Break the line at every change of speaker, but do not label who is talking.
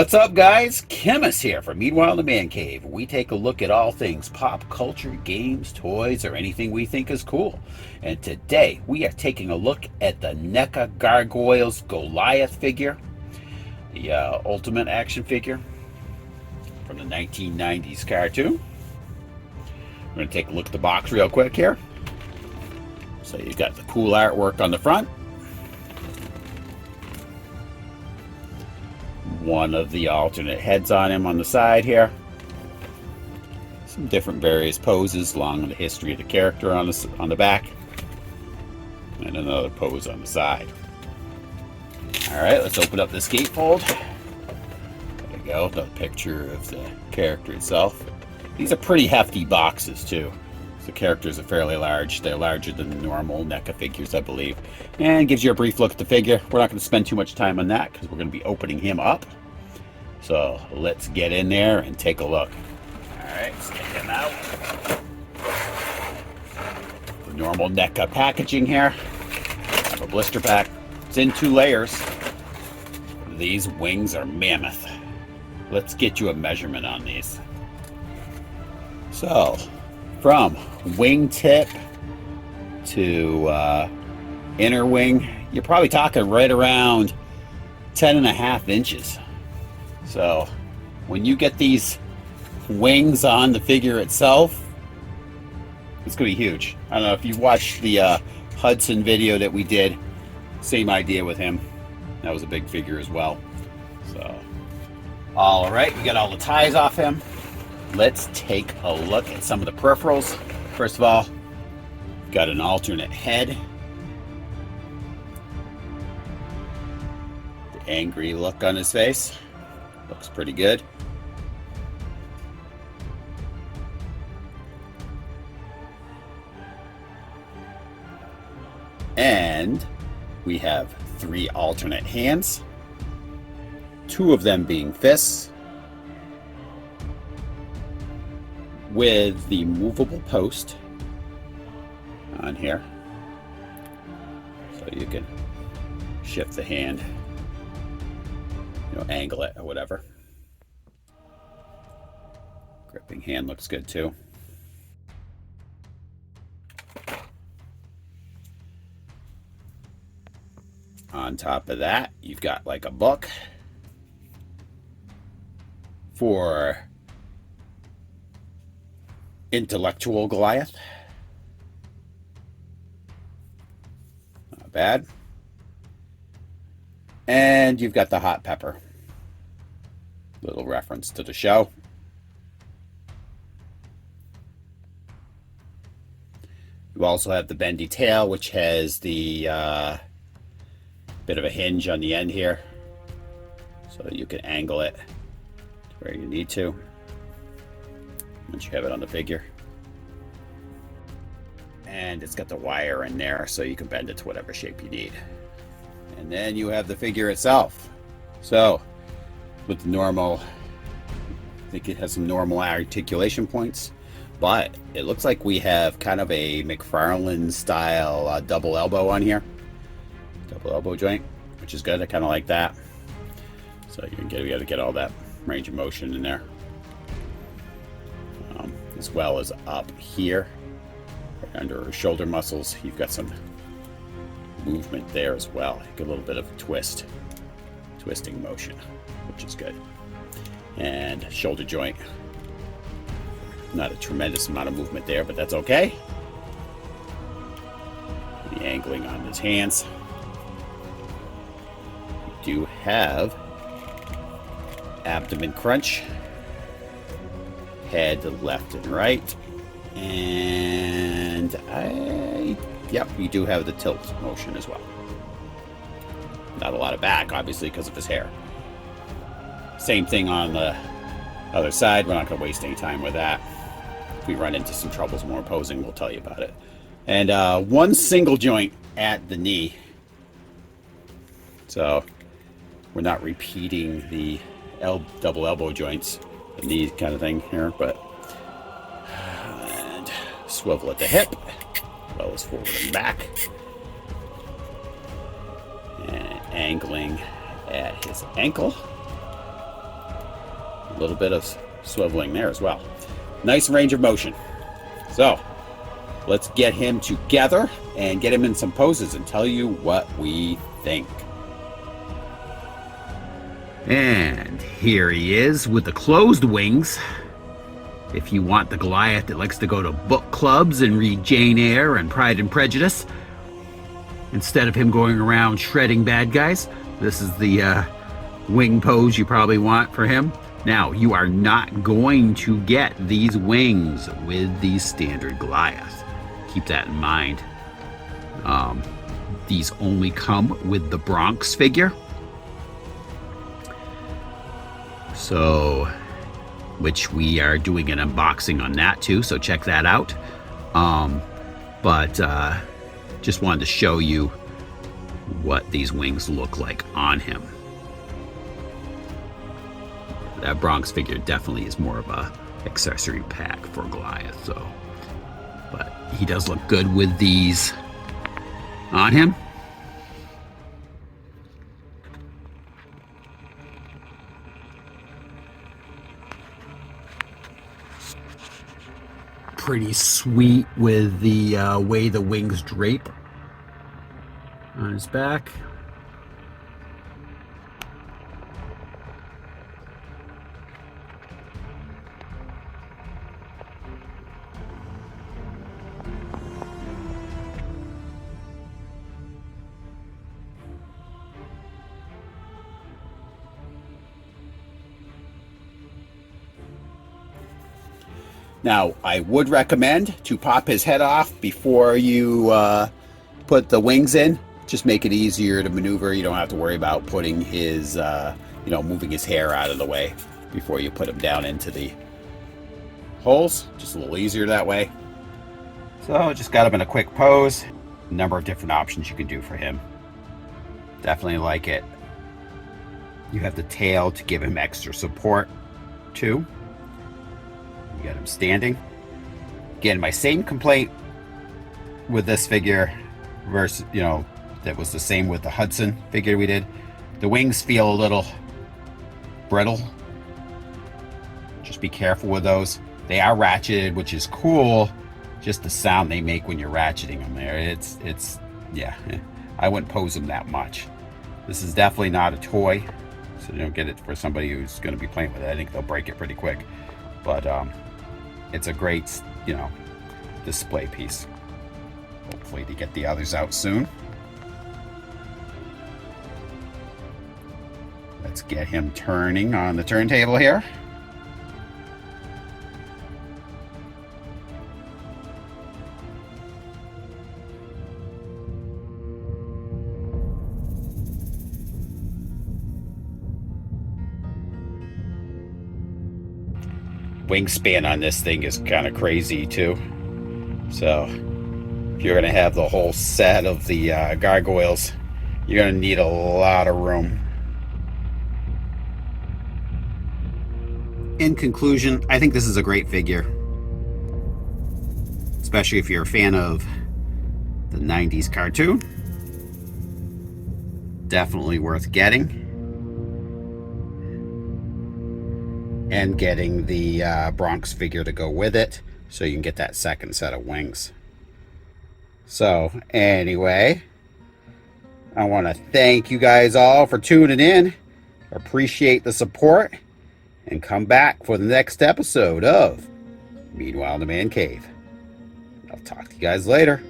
What's up, guys? Chemist here from Meanwhile in the Man Cave. We take a look at all things pop culture, games, toys, or anything we think is cool. And today we are taking a look at the Neca Gargoyles Goliath figure, the ultimate action figure from the 1990s cartoon. We're going to take a look at the box real quick here. So you've got the cool artwork on the front. One of the alternate heads on him on the side here. Some different various poses along the history of the character on the back. And another pose on the side. Alright, let's open up this gatefold. There we go, the picture of the character itself. These are pretty hefty boxes too. The characters are fairly large. They're larger than the normal NECA figures, I believe. And gives you a brief look at the figure. We're not going to spend too much time on that because we're going to be opening him up. So let's get in there and take a look. Alright, let's get him out. The normal NECA packaging here. Have a blister pack. It's in 2 layers. These wings are mammoth. Let's get you a measurement on these. So, from wingtip to inner wing, you're probably talking right around 10.5 inches. So when you get these wings on the figure itself, it's gonna be huge. I don't know if you watched the Hudson video that we did, same idea with him. That was a big figure as well. So all right, we got all the ties off him. Let's take a look at some of the peripherals. First of all, we've got an alternate head. The angry look on his face. Looks pretty good. And we have 3 alternate hands. 2 of them being fists, with the movable post on here, so you can shift the hand, angle it or whatever. Gripping hand looks good too. On top of that, you've got like a book for Intellectual Goliath. Not bad. And you've got the hot pepper. Little reference to the show. You also have the bendy tail, which has the bit of a hinge on the end here, so you can angle it to where you need to once you have it on the figure. And it's got the wire in there so you can bend it to whatever shape you need. And then you have the figure itself. So with the normal, I think it has some normal articulation points, but it looks like we have kind of a McFarlane style double elbow on here. Double elbow joint, which is good. I kind of like that. So you can be able to get all that range of motion in there. As well as up here, right under her shoulder muscles, you've got some movement there as well. Get a little bit of a twisting motion, which is good. And shoulder joint, not a tremendous amount of movement there, but that's okay. The angling on his hands. You do have abdomen crunch, head left and right, and yep, you do have the tilt motion as well. Not a lot of back, obviously, because of his hair. Same thing on the other side. We're not going to waste any time with that. If we run into some troubles when we're posing, we'll tell you about it. And one single joint at the knee, so we're not repeating the double elbow joints, the knee kind of thing here, but and swivel at the hip, as well as forward and back, and angling at his ankle. little bit of swiveling there as well. Nice range of motion. So let's get him together and get him in some poses and tell you what we think. And here he is with the closed wings. If you want the Goliath that likes to go to book clubs and read Jane Eyre and Pride and Prejudice, instead of him going around shredding bad guys, this is the wing pose you probably want for him. Now, you are not going to get these wings with the standard Goliath. Keep that in mind. These only come with the Bronx figure. So, which we are doing an unboxing on that too, so check that out. Just wanted to show you what these wings look like on him. That Bronx figure definitely is more of a accessory pack for Goliath, so. But he does look good with these on him. Pretty sweet with the way the wings drape on his back. Now, I would recommend to pop his head off before you put the wings in. Just make it easier to maneuver. You don't have to worry about putting his, moving his hair out of the way before you put him down into the holes. Just a little easier that way. So, just got him in a quick pose. A number of different options you can do for him. Definitely like it. You have the tail to give him extra support, too. You got him standing. Again, my same complaint with this figure versus, that was the same with the Hudson figure we did. The wings feel a little brittle. Just be careful with those. They are ratcheted, which is cool. Just the sound they make when you're ratcheting them there. Yeah, I wouldn't pose them that much. This is definitely not a toy, so don't get it for somebody who's going to be playing with it. I think they'll break it pretty quick. But it's a great, display piece. Hopefully to get the others out soon. Let's get him turning on the turntable here. Wingspan on this thing is kind of crazy too. So if you're going to have the whole set of the gargoyles, you're going to need a lot of room. In conclusion, I think this is a great figure, especially if you're a fan of the 90's cartoon. Definitely worth getting. And getting the Bronx figure to go with it, so you can get that second set of wings. So anyway, I want to thank you guys all for tuning in. Appreciate the support, and come back for the next episode of Meanwhile in the Man Cave. I'll talk to you guys later.